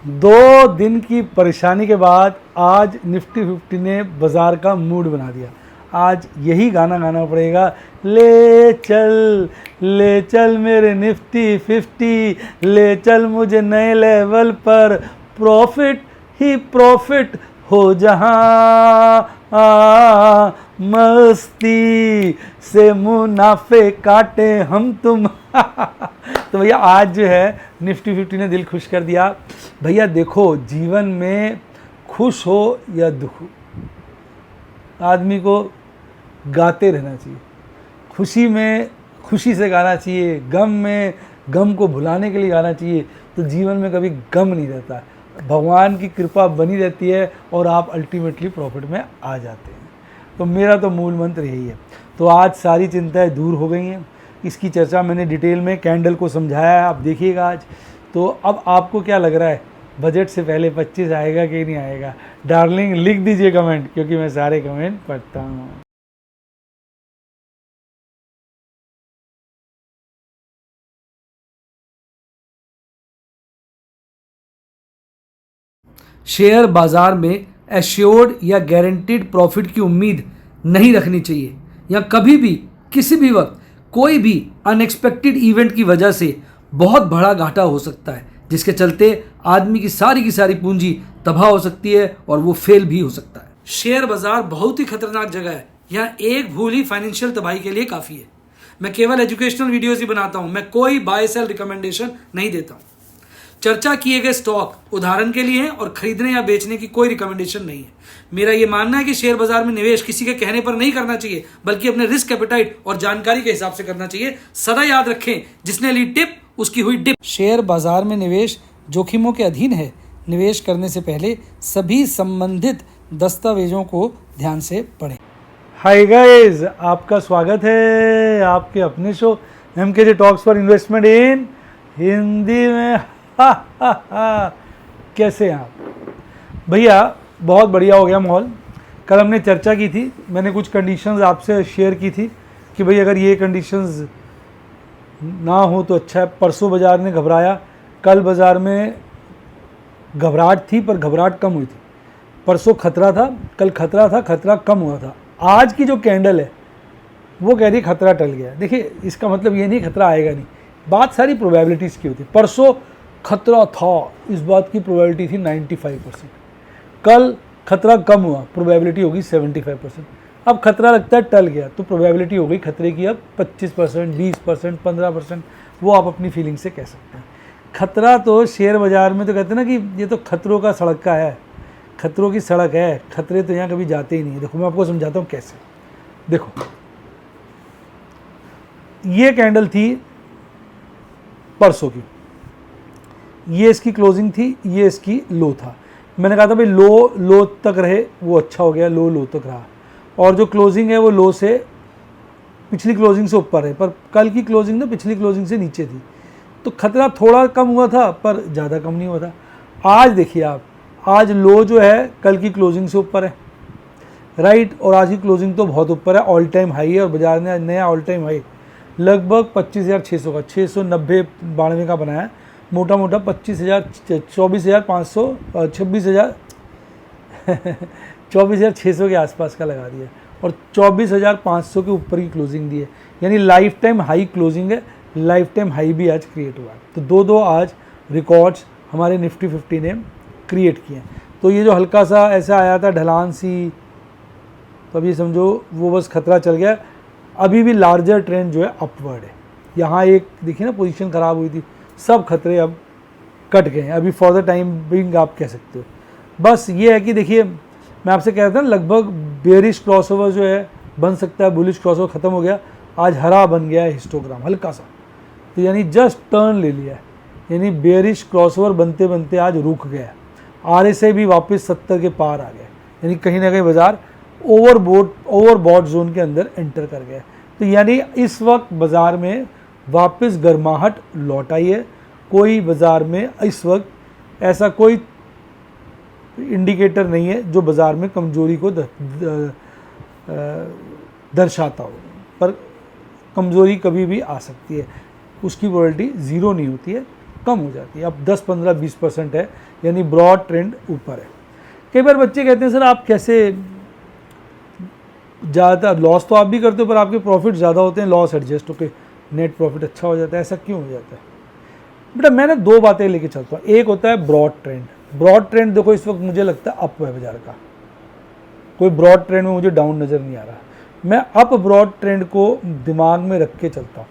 2 दिन की परेशानी के बाद आज निफ्टी 50 ने बाज़ार का मूड बना दिया। आज यही गाना गाना पड़ेगा, ले चल मेरे निफ्टी 50, ले चल मुझे नए लेवल पर, प्रॉफिट ही प्रॉफिट हो जहाँ, मस्ती से मुनाफे काटे हम तुम। तो भैया आज जो है निफ्टी 50 ने दिल खुश कर दिया। भैया देखो, जीवन में खुश हो या दुख हो, आदमी को गाते रहना चाहिए। खुशी में खुशी से गाना चाहिए, गम में गम को भुलाने के लिए गाना चाहिए। तो जीवन में कभी गम नहीं रहता, भगवान की कृपा बनी रहती है और आप अल्टीमेटली प्रॉफिट में आ जाते हैं। तो मेरा तो मूल मंत्र यही है। तो आज सारी चिंताएं दूर हो गई हैं। इसकी चर्चा मैंने डिटेल में कैंडल को समझाया है, आप देखिएगा आज। तो अब आपको क्या लग रहा है, बजट से पहले 25 आएगा कि नहीं आएगा? डार्लिंग लिख दीजिए कमेंट, क्योंकि मैं सारे कमेंट पढ़ता हूँ। शेयर बाजार में एश्योर्ड या गारंटीड प्रॉफिट की उम्मीद नहीं रखनी चाहिए, या कभी भी किसी भी वक्त कोई भी अनएक्सपेक्टेड इवेंट की वजह से बहुत बड़ा घाटा हो सकता है, जिसके चलते आदमी की सारी पूंजी तबाह हो सकती है और वो फेल भी हो सकता है। शेयर बाजार बहुत ही खतरनाक जगह है। यहाँ एक भूल ही फाइनेंशियल तबाही के लिए काफ़ी है। मैं केवल एजुकेशनल वीडियोस ही बनाता हूँ, मैं कोई बाय सेल रिकमेंडेशन नहीं देता हूँ। चर्चा किए गए स्टॉक उदाहरण के लिए हैं और खरीदने या बेचने की कोई रिकमेंडेशन नहीं है। मेरा यह मानना है कि शेयर बाजार में निवेश किसी के कहने पर नहीं करना चाहिए, बल्कि अपने रिस्क एपेटाइट और जानकारी के हिसाब से करना चाहिए। सदा याद रखें, जिसने ली टिप उसकी हुई डिप। शेयर बाजार में निवेश जोखिमों के अधीन है। निवेश करने से पहले सभी संबंधित दस्तावेजों को ध्यान से पढ़ें। हाय गाइस, आपका स्वागत है आपके अपने show MKJ talks for investment इन हिंदी में। कैसे हैं आप भैया? बहुत बढ़िया हो गया माहौल। कल हमने चर्चा की थी, मैंने कुछ कंडीशंस आपसे शेयर की थी कि भाई अगर ये कंडीशंस ना हो तो अच्छा है। परसों बाज़ार ने घबराया, कल बाज़ार में घबराहट थी पर घबराहट कम हुई थी। परसों खतरा था, कल खतरा था, खतरा कम हुआ था। आज की जो कैंडल है वो कह रही खतरा टल गया। देखिए, इसका मतलब ये नहीं खतरा आएगा नहीं, बात सारी प्रोबेबिलिटीज़ की होती है। परसों खतरा था, इस बात की प्रोबेबिलिटी थी 95%। कल खतरा कम हुआ, प्रोबेबिलिटी होगी 75%। अब खतरा लगता है टल गया, तो प्रोबेबिलिटी हो गई खतरे की अब 25%, 20%, 15%। वो आप अपनी फीलिंग से कह सकते हैं। खतरा तो शेयर बाज़ार में तो कहते हैं ना कि ये तो खतरों का सड़क का है, खतरों की सड़क है। खतरे तो यहाँ कभी जाते ही नहीं है। देखो, मैं आपको समझाता हूँ कैसे। देखो, ये कैंडल थी परसों की, ये इसकी क्लोजिंग थी, ये इसकी लो था। मैंने कहा था भाई लो तक रहे, वो अच्छा हो गया, लो तक रहा। और जो क्लोजिंग है वो लो से पिछली क्लोजिंग से ऊपर है, पर कल की क्लोजिंग ना पिछली क्लोजिंग से नीचे थी। तो खतरा थोड़ा कम हुआ था पर ज़्यादा कम नहीं हुआ था। आज देखिए आप, आज लो जो है कल की क्लोजिंग से ऊपर है, राइट। और आज की क्लोजिंग तो बहुत ऊपर है, ऑल टाइम हाई है। और बाजार ने नया ऑल टाइम हाई लगभग 25,600 का, 690-92 का बनाया है। मोटा 25,000, 24,500, 26,000 24,600 के आसपास का लगा दिया और 24,500 के ऊपर की क्लोजिंग दी है। यानी लाइफ टाइम हाई क्लोजिंग है, लाइफ टाइम हाई भी आज क्रिएट हुआ है। तो दो आज रिकॉर्ड्स हमारे निफ्टी 50 ने क्रिएट किए हैं। तो ये जो हल्का सा ऐसा आया था ढलान सी, तो अब ये समझो वो बस खतरा चल गया। अभी भी लार्जर ट्रेंड जो है अपवर्ड है। यहाँ एक देखिए ना, पोजीशन ख़राब हुई थी, सब खतरे अब कट गए हैं। अभी फॉर द टाइम बिंग आप कह सकते हो। बस ये है कि देखिए, मैं आपसे कह रहा था लगभग बेरिश क्रॉसओवर जो है बन सकता है, बुलिश क्रॉसओवर ख़त्म हो गया। आज हरा बन गया है हिस्टोग्राम हल्का सा, तो यानी जस्ट टर्न ले लिया है। यानी बेरिश क्रॉसओवर बनते बनते आज रुक गया। RSI भी वापस 70 के पार आ गया, यानी कहीं ना कहीं बाजार ओवरबॉट जोन के अंदर एंटर कर गया। तो यानी इस वक्त बाज़ार में वापस गर्माहट लौट आई है। कोई बाज़ार में इस वक्त ऐसा कोई इंडिकेटर नहीं है जो बाज़ार में कमज़ोरी को दर्शाता हो, पर कमज़ोरी कभी भी आ सकती है, उसकी प्रोबेबिलिटी ज़ीरो नहीं होती है, कम हो जाती है, अब 10, 15, 20% है, यानी ब्रॉड ट्रेंड ऊपर है। कई बार बच्चे कहते हैं सर आप कैसे, ज़्यादातर लॉस तो आप भी करते हो पर आपके प्रॉफिट ज़्यादा होते हैं, लॉस एडजस्ट होकर नेट प्रॉफिट अच्छा हो जाता है, ऐसा क्यों हो जाता है? बेटा मैंने दो बातें लेके चलता हूँ। एक होता है ब्रॉड ट्रेंड। ब्रॉड ट्रेंड देखो इस वक्त मुझे लगता है अप है बाजार का, कोई ब्रॉड ट्रेंड में मुझे डाउन नज़र नहीं आ रहा। मैं अप ब्रॉड ट्रेंड को दिमाग में रख के चलता हूँ,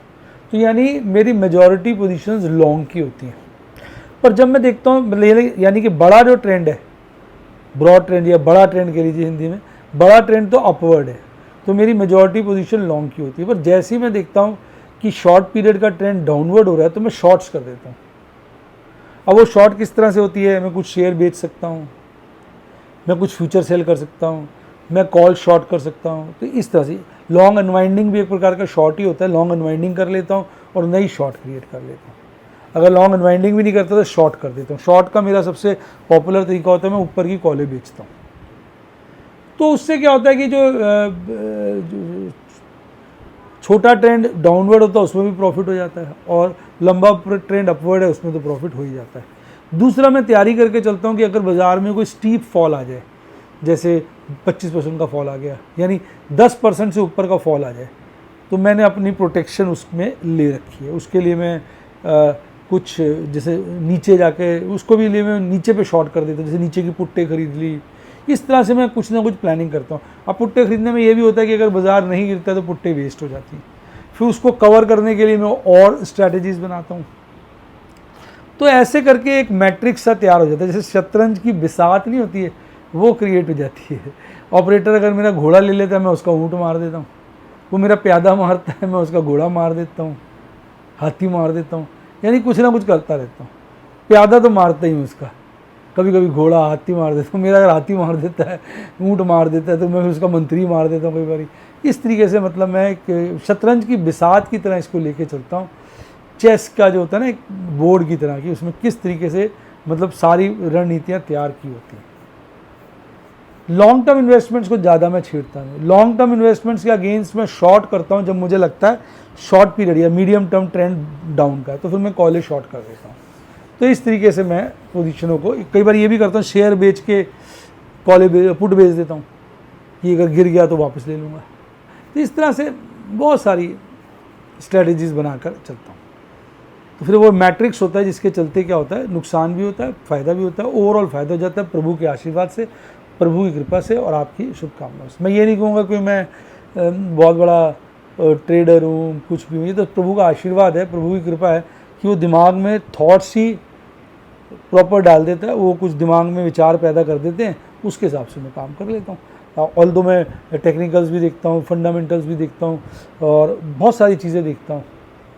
तो यानी मेरी मेजॉरिटी पोजीशंस लॉन्ग की होती हैं। पर जब मैं देखता हूँ यानी कि बड़ा जो ट्रेंड है, ब्रॉड ट्रेंड या बड़ा ट्रेंड कह लीजिए हिंदी में, बड़ा ट्रेंड तो अपवर्ड है, तो मेरी मेजॉरिटी पोजीशन लॉन्ग की होती है। पर जैसे ही मैं देखता हूँ कि शॉर्ट पीरियड का ट्रेंड डाउनवर्ड हो रहा है तो मैं शॉर्ट्स कर देता हूँ। अब वो शॉर्ट किस तरह से होती है, मैं कुछ शेयर बेच सकता हूँ, मैं कुछ फ्यूचर सेल कर सकता हूँ, मैं कॉल शॉर्ट कर सकता हूँ। तो इस तरह से लॉन्ग अनवाइंडिंग भी एक प्रकार का शॉर्ट ही होता है। लॉन्ग अनवाइंडिंग कर लेता हूँ और नई शॉर्ट क्रिएट कर लेता हूँ। अगर लॉन्ग अनवाइंडिंग भी नहीं करता तो शॉर्ट कर देता हूँ। शॉर्ट का मेरा सबसे पॉपुलर तरीका होता है मैं ऊपर की कॉलें बेचता हूँ। तो उससे क्या होता है कि जो छोटा ट्रेंड डाउनवर्ड होता है उसमें भी प्रॉफिट हो जाता है, और लंबा ट्रेंड अपवर्ड है उसमें तो प्रॉफिट हो ही जाता है। दूसरा मैं तैयारी करके चलता हूँ कि अगर बाज़ार में कोई स्टीप फॉल आ जाए, जैसे 25% का फॉल आ गया, यानी 10% से ऊपर का फॉल आ जाए, तो मैंने अपनी प्रोटेक्शन उसमें ले रखी है। उसके लिए मैं कुछ जैसे नीचे जाके उसको भी लिए मैं नीचे पे शॉर्ट कर देता हूँ, जैसे नीचे की पुट्टे खरीद ली। इस तरह से मैं कुछ ना कुछ प्लानिंग करता हूँ। अब पुट्टे खरीदने में ये भी होता है कि अगर बाज़ार नहीं गिरता तो पुट्टे वेस्ट हो जाती हैं, फिर उसको कवर करने के लिए मैं और स्ट्रैटेजीज़ बनाता हूँ। तो ऐसे करके एक मैट्रिक्स सा तैयार हो जाता है, जैसे शतरंज की बिसात नहीं होती है वो क्रिएट हो जाती है। ऑपरेटर अगर मेरा घोड़ा ले लेता है मैं उसका ऊँट मार देता हूँ, वो मेरा प्यादा मारता है मैं उसका घोड़ा मार देता हूँ, हाथी मार देता हूँ, यानी कुछ ना कुछ करता रहता हूँ। प्यादा तो मारता ही हूँ उसका, कभी कभी घोड़ा हाथी मार देता हूँ। मेरा अगर हाथी मार देता है, ऊँट मार देता है, तो मैं उसका मंत्री मार देता हूँ कई बार। इस तरीके से मतलब मैं एक शतरंज की बिसात की तरह इसको लेके चलता हूँ। चेस का जो होता है ना एक बोर्ड की तरह की, उसमें किस तरीके से मतलब सारी रणनीतियाँ तैयार की होती हैं। लॉन्ग टर्म इन्वेस्टमेंट्स को ज़्यादा मैं छेड़ता नहीं। लॉन्ग टर्म इन्वेस्टमेंट्स के अगेंस्ट मैं शॉर्ट करता हूँ जब मुझे लगता है शॉर्ट पीरियड या मीडियम टर्म ट्रेंड डाउन का है, तो फिर मैं कॉलेज शॉर्ट कर देता हूँ। तो इस तरीके से मैं पोजीशनों को कई बार ये भी करता हूँ, शेयर बेच के कॉलेज पुट बेच देता हूँ कि अगर गिर गया तो वापस ले लूँगा। तो इस तरह से बहुत सारी स्ट्रेटजीज़ बनाकर चलता हूँ। तो फिर वो मैट्रिक्स होता है जिसके चलते क्या होता है, नुकसान भी होता है, फ़ायदा भी होता है। ओवरऑल फ़ायदा हो जाता है प्रभु के आशीर्वाद से, प्रभु की कृपा से और आपकी शुभकामनाओं से। मैं ये नहीं कहूँगा कि मैं बहुत बड़ा ट्रेडर हूँ, कुछ भी हूँ। ये तो प्रभु का आशीर्वाद है, प्रभु की कृपा है कि वो दिमाग में थॉट्स ही प्रॉपर डाल देता है, वो कुछ दिमाग में विचार पैदा कर देते हैं, उसके हिसाब से मैं काम कर लेता हूँ। ऑल्दो मैं टेक्निकल्स भी देखता हूँ, फंडामेंटल्स भी देखता हूँ और बहुत सारी चीज़ें देखता हूँ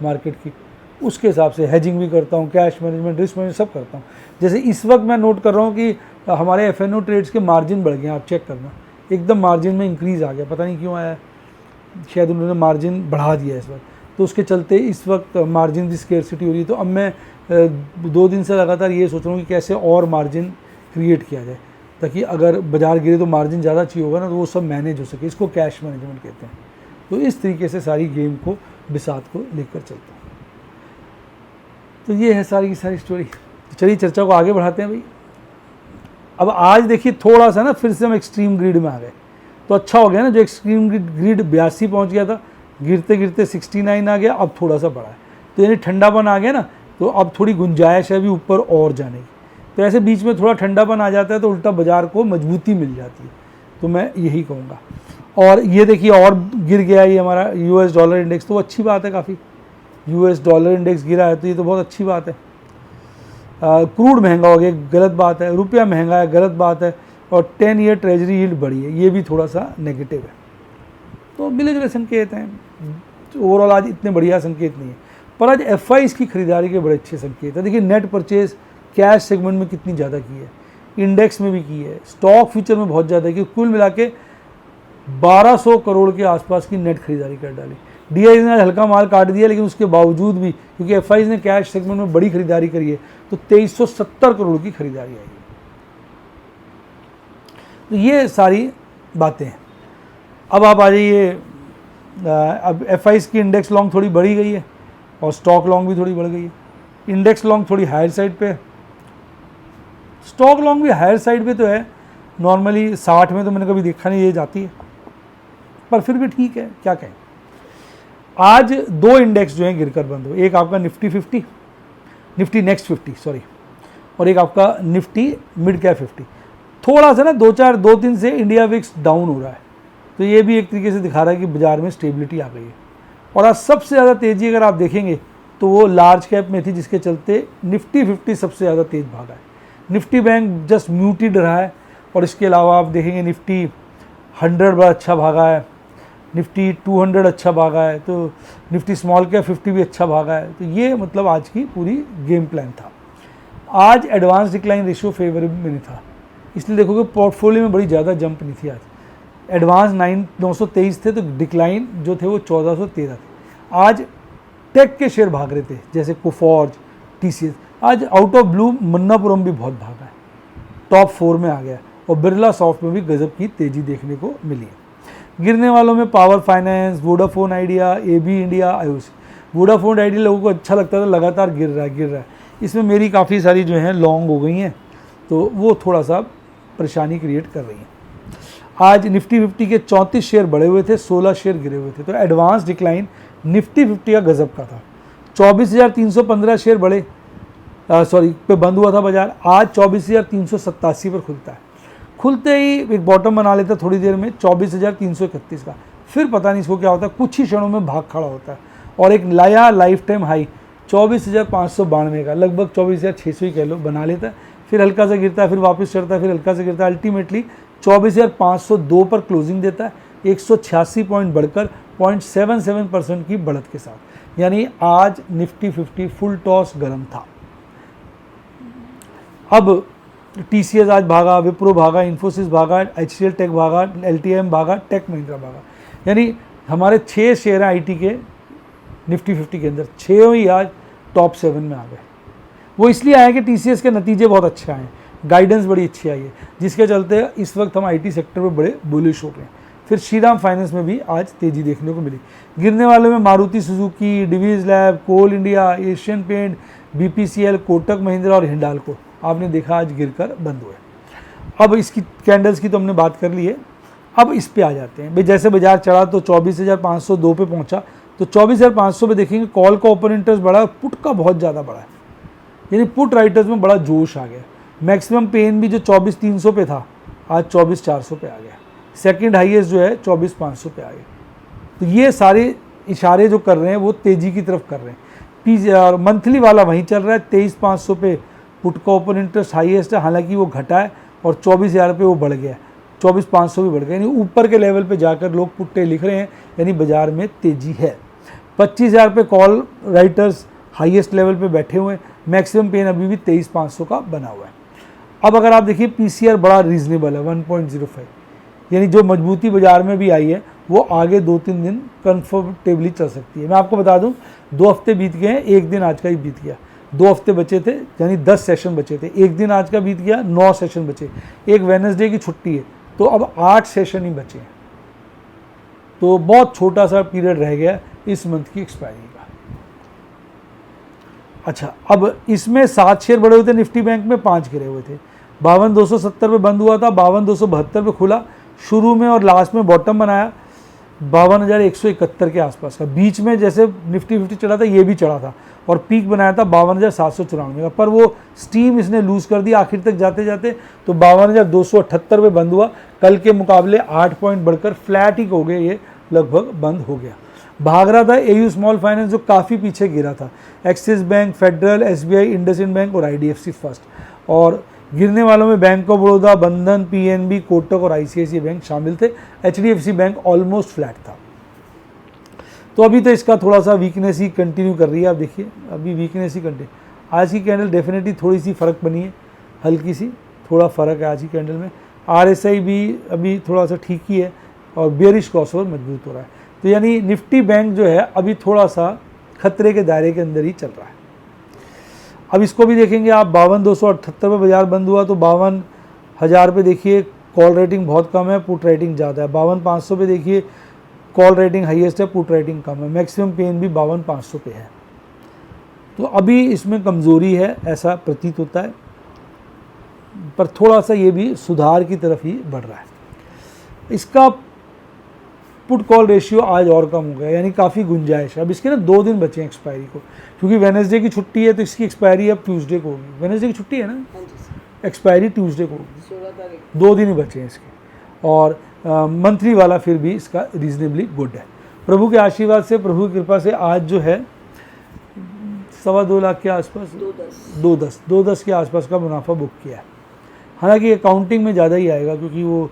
मार्केट की, उसके हिसाब से हेजिंग भी करता हूँ, कैश मैनेजमेंट, रिस्क मैनेजमेंट सब करता हूँ। जैसे इस वक्त मैं नोट कर रहा हूँ कि हमारे एफ.एन.ओ ट्रेड्स के मार्जिन बढ़ गए हैं, आप चेक करना, एकदम मार्जिन में इंक्रीज़ आ गया, पता नहीं क्यों आया, शायद उन्होंने मार्जिन बढ़ा दिया इस वक्त, तो उसके चलते इस वक्त मार्जिन की स्केर्सिटी हो रही है। तो अब मैं 2 दिन से लगातार ये सोच रहा हूँ कि कैसे और मार्जिन क्रिएट किया जाए, ताकि अगर बाजार गिरे तो मार्जिन ज़्यादा चाहिए होगा ना, तो वो सब मैनेज हो सके। इसको कैश मैनेजमेंट कहते हैं। तो इस तरीके से सारी गेम को बिसात को लेकर चलता हूँ। तो ये है सारी की सारी स्टोरी। तो चलिए चर्चा को आगे बढ़ाते हैं भाई। अब आज देखिए थोड़ा सा ना फिर से हम एक्सट्रीम ग्रिड में आ गए, तो अच्छा हो गया ना, जो एक्सट्रीम ग्रिड 82 पहुँच गया था, गिरते गिरते 69 आ गया, अब थोड़ा सा बढ़ा है, तो यानी ठंडापन आ गया ना, तो अब थोड़ी गुंजाइश है अभी ऊपर और जाने की। तो ऐसे बीच में थोड़ा ठंडापन आ जाता है तो उल्टा बाजार को मजबूती मिल जाती है, तो मैं यही कहूँगा। और ये देखिए और गिर गया ये हमारा यूएस डॉलर इंडेक्स, तो अच्छी बात है, काफ़ी यूएस डॉलर इंडेक्स गिरा है तो ये तो बहुत अच्छी बात है। क्रूड महंगा हो गया, गलत बात है, रुपया महंगा है, गलत बात है, और 10 ईयर ट्रेजरी यील्ड बढ़ी है, ये भी थोड़ा सा नेगेटिव है। तो मिले जुले संकेत हैं, ओवरऑल आज इतने बढ़िया संकेत नहीं है, पर आज एफआईज की खरीदारी के बड़े अच्छे संकेत हैं। देखिए नेट परचेज कैश सेगमेंट में कितनी ज़्यादा की है, इंडेक्स में भी की है, स्टॉक फ्यूचर में बहुत ज़्यादा की, कुल मिला के 1200 करोड़ के आसपास की नेट खरीदारी कर डाली। डीआईज ने हल्का माल काट दिया, लेकिन उसके बावजूद भी क्योंकि एफआईज ने कैश सेगमेंट में बड़ी खरीदारी करी है, तो 2370 करोड़ की खरीदारी आई है। तो ये सारी बातें हैं। अब आप आ जाइए, अब एफआईज की इंडेक्स लॉन्ग थोड़ी बढ़ी गई है और स्टॉक लॉन्ग भी थोड़ी बढ़ गई है। इंडेक्स लॉन्ग थोड़ी हायर साइड पे है, स्टॉक लॉन्ग भी हायर साइड पे तो है, नॉर्मली 60 में तो मैंने कभी देखा नहीं ये जाती है, पर फिर भी ठीक है, क्या कहें। आज दो इंडेक्स जो हैं गिरकर बंद हुए, एक आपका निफ्टी 50, निफ्टी नेक्स्ट 50 सॉरी, और एक आपका निफ्टी मिड कैप 50। थोड़ा सा ना 2-3 से इंडिया विक्स डाउन हो रहा है, तो ये भी एक तरीके से दिखा रहा है कि बाजार में स्टेबिलिटी आ गई है। और आज सबसे ज़्यादा तेज़ी अगर आप देखेंगे तो वो लार्ज कैप में थी, जिसके चलते निफ्टी 50 सबसे ज़्यादा तेज़ भागा है। निफ्टी बैंक जस्ट म्यूटेड रहा है, और इसके अलावा आप देखेंगे निफ्टी 100 बड़ा अच्छा भागा है, निफ्टी 200 अच्छा भागा है, तो निफ्टी स्मॉल कैप 50 भी अच्छा भागा है। तो ये मतलब आज की पूरी गेम प्लान था। आज एडवांस डिक्लाइन रेशियो फेवरेबल में नहीं था, इसलिए देखोगे पोर्टफोलियो में बड़ी ज़्यादा जंप नहीं थी। आज एडवांस 923 थे, तो डिक्लाइन जो थे वो 1413 थे। आज टेक के शेयर भाग रहे थे, जैसे कोफॉर्ज, टीसीएस। आज आउट ऑफ ब्लू मन्नापुरम भी बहुत भागा है, टॉप 4 में आ गया, और बिरला सॉफ्ट में भी गजब की तेज़ी देखने को मिली है। गिरने वालों में power finance, Vodafone Idea, AB India, IOC. Vodafone Idea लोगों को अच्छा लगता था, लगातार गिर रहा है। इसमें मेरी काफ़ी सारी जो हैं लॉन्ग हो गई हैं, तो वो थोड़ा सा परेशानी क्रिएट कर रही हैं। आज निफ्टी 50 के 34 शेयर बढ़े हुए थे, 16 शेयर गिरे हुए थे, तो एडवांस डिक्लाइन निफ्टी 50 का गजब का था। 24,315 शेयर बढ़े पे बंद हुआ था बाजार। आज 24,387 पर खुलता है। खुलते ही एक बॉटम बना लेता थोड़ी देर में 24,331 का, फिर पता नहीं इसको क्या होता है, कुछ ही क्षणों में भाग खड़ा होता है, और एक नया लाइफ टाइम हाई 24,592 का, लगभग 24,600 ही कह लो, बना लेता है, फिर हल्का सा गिरता है, फिर वापस चढ़ता है, फिर हल्का सा गिरता है, अल्टीमेटली 24,502 पर क्लोजिंग देता है, 186 पॉइंट बढ़कर 0.77% की बढ़त के साथ। यानी आज निफ्टी 50 फुल टॉस गर्म था। अब टीसीएस आज भागा, विप्रो भागा, इन्फोसिस भागा, एचसीएल टेक भागा, एलटीएम भागा, टेक महिंद्रा भागा। यानी हमारे 6 शेयर हैं आईटी के निफ्टी 50 के अंदर, 6 ही आज टॉप 7 में आ गए। वो इसलिए आए कि टीसीएस के नतीजे बहुत अच्छे आए, गाइडेंस बड़ी अच्छी आई है, जिसके चलते इस वक्त हम आईटी सेक्टर में बड़े बुलिश हो गए। फिर श्रीराम फाइनेंस में भी आज तेज़ी देखने को मिली। गिरने वालों में Maruti Suzuki, Divi's lab, coal India, Asian paint, BPCL, Kotak Mahindra और हिंडाल्को आपने देखा आज गिरकर बंद हुए। अब इसकी कैंडल्स की तो हमने बात कर ली है, अब इस पे आ जाते हैं। भाई जैसे बाजार चढ़ा तो 24,502 पे पहुंचा, तो 24,500 पे देखेंगे कॉल का ओपन इंटरेस्ट बढ़ा, पुट का बहुत ज़्यादा बढ़ा है, यानी पुट राइटर्स में बड़ा जोश आ गया। मैक्सिमम पेन भी जो 24,300 पे था, आज 24,400 पे आ गया। सेकंड हाईएस्ट जो है 24,500 पे आ गया। तो ये सारे इशारे जो कर रहे हैं वो तेज़ी की तरफ कर रहे हैं। मंथली वाला वहीं चल रहा है, 23,500 पे पुट का ओपन इंटरेस्ट हाईएस्ट है, हालांकि वो घटा है, और 24,000 पे वो बढ़ गया है, 24,500 भी बढ़ गया, यानी ऊपर के लेवल पे जाकर लोग पुट्टे लिख रहे हैं, यानी बाजार में तेज़ी है। 25,000 पे कॉल राइटर्स हाईएस्ट लेवल पे बैठे हुए हैं, मैक्सिमम पेन अभी भी 23,500 का बना हुआ है। अब अगर आप देखिए पीसीआर बड़ा रीजनेबल है 1.05, यानी जो मजबूती बाजार में भी आई है वो आगे 2-3 दिन कंफर्टेबली चल सकती है। मैं आपको बता दूं 2 हफ्ते बीत गए हैं, एक दिन आज का ही बीत गया। 2 हफ्ते बचे थे, यानी 10 सेशन बचे थे, एक दिन आज का बीत गया, 9 सेशन बचे, एक वेडनेसडे की छुट्टी है, तो अब 8 सेशन ही बचे हैं। तो बहुत छोटा सा पीरियड रह गया इस मंथ की एक्सपायरी का। अच्छा, अब इसमें 7 शेयर बढ़े हुए थे, निफ्टी बैंक में 5 गिरे हुए थे। 52,270 पे बंद हुआ था, 52,272 पे खुला शुरू में, और लास्ट में बॉटम बनाया 52,171 के आसपास का। बीच में जैसे निफ्टी 50 चढ़ा था, ये भी चढ़ा था, और पीक बनाया था 52,794 का, पर वो स्टीम इसने लूज कर दी आखिर तक जाते जाते, तो 52,278 पे बंद हुआ। कल के मुकाबले 8 पॉइंट बढ़कर फ्लैट ही हो गए, ये लगभग बंद हो गया। भाग रहा था एयू स्मॉल फाइनेंस जो काफ़ी पीछे गिरा था, axis bank, federal, SBI, IndusInd bank और आईडीएफसी फर्स्ट। और गिरने वालों में बैंक ऑफ बड़ौदा, बंधन, पीएनबी, कोटक और आईसीआईसीआई बैंक शामिल थे। एचडीएफसी बैंक ऑलमोस्ट फ्लैट था। तो अभी तो इसका थोड़ा सा वीकनेस ही कंटिन्यू कर रही है। आप देखिए अभी वीकनेस ही कंटिन्यू। आज की कैंडल डेफिनेटली थोड़ी सी फ़र्क बनी है, हल्की सी थोड़ा फ़र्क है आज की कैंडल में। आरएसआई भी अभी थोड़ा सा ठीक ही है, और बेयरिश क्रॉसओवर मजबूत हो रहा है। तो यानी निफ्टी बैंक जो है अभी थोड़ा सा खतरे के दायरे के अंदर ही चल रहा है। अब इसको भी देखेंगे आप, 52,278 पे बाजार बंद हुआ, तो 52,000 पे देखिए कॉल रेटिंग बहुत कम है, पुट रेटिंग ज़्यादा है। 52,500 पे देखिए कॉल रेटिंग हाईएस्ट है, पुट रेटिंग कम है। मैक्सिमम पेन भी 52,500 पे है। तो अभी इसमें कमज़ोरी है ऐसा प्रतीत होता है, पर थोड़ा सा ये भी सुधार की तरफ ही बढ़ रहा है। इसका पुट कॉल रेशियो आज और कम हो गया, यानी काफ़ी गुंजाइश है। अब इसके ना 2 दिन बचे हैं एक्सपायरी को, क्योंकि वेडनेसडे की छुट्टी है तो इसकी एक्सपायरी अब ट्यूसडे को होगी। वेडनेसडे की छुट्टी है ना, एक्सपायरी ट्यूसडे को होगी, 16 तारीख। 2 दिन ही बचे हैं इसके। और मंथली वाला फिर भी इसका रीजनेबली गुड है। प्रभु के आशीर्वाद से, प्रभु की कृपा से आज जो है 2.25 लाख के आसपास, 2.10 के आसपास का मुनाफा बुक किया है। हालांकि अकाउंटिंग में ज़्यादा ही आएगा, क्योंकि वो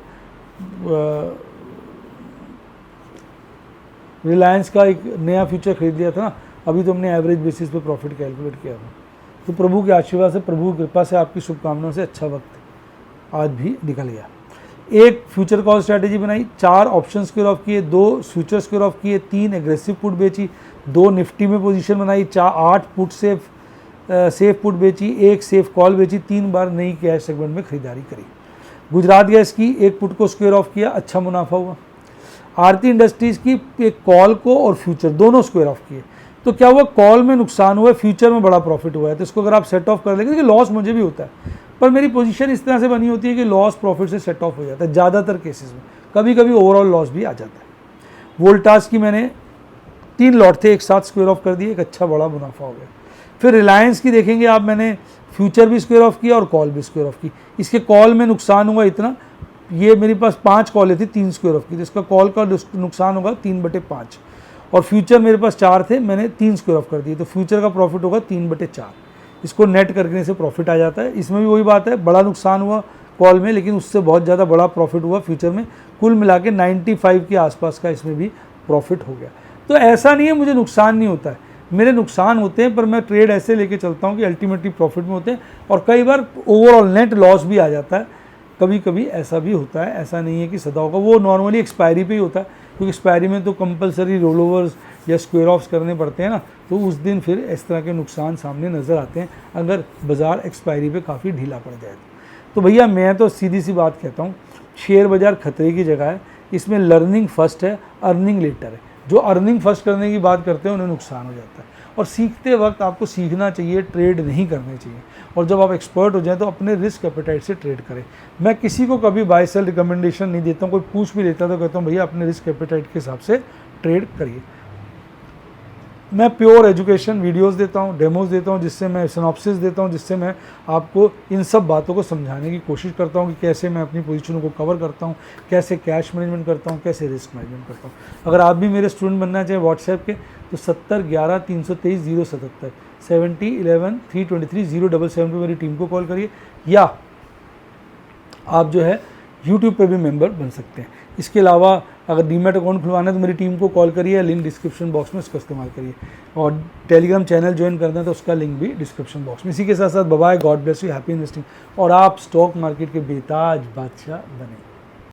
रिलायंस का एक नया फ्यूचर खरीद लिया था ना, अभी तो हमने एवरेज बेसिस पे प्रॉफिट कैलकुलेट किया था। तो प्रभु के आशीर्वाद से, प्रभु की कृपा से, आपकी शुभकामनाओं से अच्छा वक्त आज भी निकल गया। एक फ्यूचर कॉल स्ट्रैटेजी बनाई, 4 ऑप्शन स्क्वायर ऑफ किए, 2 फ्यूचर स्क्वायर ऑफ किए, 3 एग्रेसिव पुट बेची, 2 निफ्टी में पोजीशन बनाई, 8 पुट सेफ पुट बेची, 1 सेफ कॉल बेची, 3 बार नई कैश सेगमेंट में खरीदारी करी। गुजरात गैस की 1 पुट को स्क्वायर ऑफ किया, अच्छा मुनाफा हुआ। आरती इंडस्ट्रीज़ की एक कॉल को और फ्यूचर दोनों स्क्वायर ऑफ किए, तो क्या हुआ, कॉल में नुकसान हुआ है, फ्यूचर में बड़ा प्रॉफिट हुआ है। तो इसको अगर आप सेट ऑफ कर लेंगे, देखिए लॉस मुझे भी होता है, पर मेरी पोजीशन इस तरह से बनी होती है कि लॉस प्रॉफिट से सेट ऑफ हो जाता है ज़्यादातर केसेस में। कभी कभी ओवरऑल लॉस भी आ जाता है। वोल्टास की मैंने 3 लॉट थे, एक साथ स्क्वायर ऑफ कर दिए, एक अच्छा बड़ा मुनाफा हो गया। फिर रिलायंस की देखेंगे आप, मैंने फ्यूचर भी स्क्वायर ऑफ किया और कॉल भी स्क्वायर ऑफ की। इसके कॉल में नुकसान हुआ इतना, ये मेरे पास 5 कॉलें थी, 3 स्क्वायर ऑफ की, तो इसका कॉल का नुकसान होगा 3/5, और फ्यूचर मेरे पास 4 थे, मैंने 3 स्क्वायर ऑफ कर दिए, तो फ्यूचर का प्रॉफिट होगा 3/4। इसको नेट करने से प्रॉफिट आ जाता है। इसमें भी वही बात है, बड़ा नुकसान हुआ कॉल में, लेकिन उससे बहुत ज़्यादा बड़ा प्रॉफिट हुआ फ्यूचर में। कुल मिला के 95 के आसपास का इसमें भी प्रॉफिट हो गया। तो ऐसा नहीं है मुझे नुकसान नहीं होता है, मेरे नुकसान होते हैं, पर मैं ट्रेड ऐसे लेके चलता हूँ कि अल्टीमेटली प्रॉफिट में होते हैं, और कई बार ओवरऑल नेट लॉस भी आ जाता है। कभी कभी ऐसा भी होता है, ऐसा नहीं है कि सदा होगा। वो नॉर्मली एक्सपायरी पे ही होता है, क्योंकि एक्सपायरी में तो कंपलसरी रोल ओवर्स या स्क्वायर ऑफ्स करने पड़ते हैं ना, तो उस दिन फिर इस तरह के नुकसान सामने नज़र आते हैं अगर बाज़ार एक्सपायरी पे काफ़ी ढीला पड़ जाए। तो भैया मैं तो सीधी सी बात कहता हूँ, शेयर बाज़ार खतरे की जगह है, इसमें लर्निंग फर्स्ट है, अर्निंग लेटर है। जो अर्निंग फर्स्ट करने की बात करते हैं उन्हें नुकसान हो जाता है, और सीखते वक्त आपको सीखना चाहिए, ट्रेड नहीं करने चाहिए। और जब आप एक्सपर्ट हो जाएं तो अपने रिस्क एपेटाइट से ट्रेड करें। मैं किसी को कभी बाय सेल रिकमेंडेशन नहीं देता हूँ, कोई पूछ भी लेता तो कहता हूँ भैया अपने रिस्क एपेटाइट के हिसाब से ट्रेड करिए। मैं प्योर एजुकेशन वीडियोस देता हूँ, डेमोज देता हूँ, जिससे मैं सिनॉप्सिस देता हूँ, जिससे मैं आपको इन सब बातों को समझाने की कोशिश करता हूँ कि कैसे मैं अपनी पोजीशनों को कवर करता हूँ, कैसे कैश मैनेजमेंट करता हूँ, कैसे रिस्क मैनेजमेंट करता हूँ। अगर आप भी मेरे स्टूडेंट बनना चाहें व्हाट्सएप के, तो 70 11 323 077 70 11 323 077 पर मेरी टीम को कॉल करिए, या आप जो है यूट्यूब पे भी मेंबर बन सकते हैं। इसके अलावा अगर डीमैट अकाउंट खुलवाना है तो मेरी टीम को कॉल करिए, लिंक डिस्क्रिप्शन बॉक्स में उसका इस्तेमाल करिए, और टेलीग्राम चैनल ज्वाइन करना है तो उसका लिंक भी डिस्क्रिप्शन बॉक्स में। इसी के साथ साथ bye, God bless you, happy investing, और आप स्टॉक मार्केट के बेताज बादशाह बने।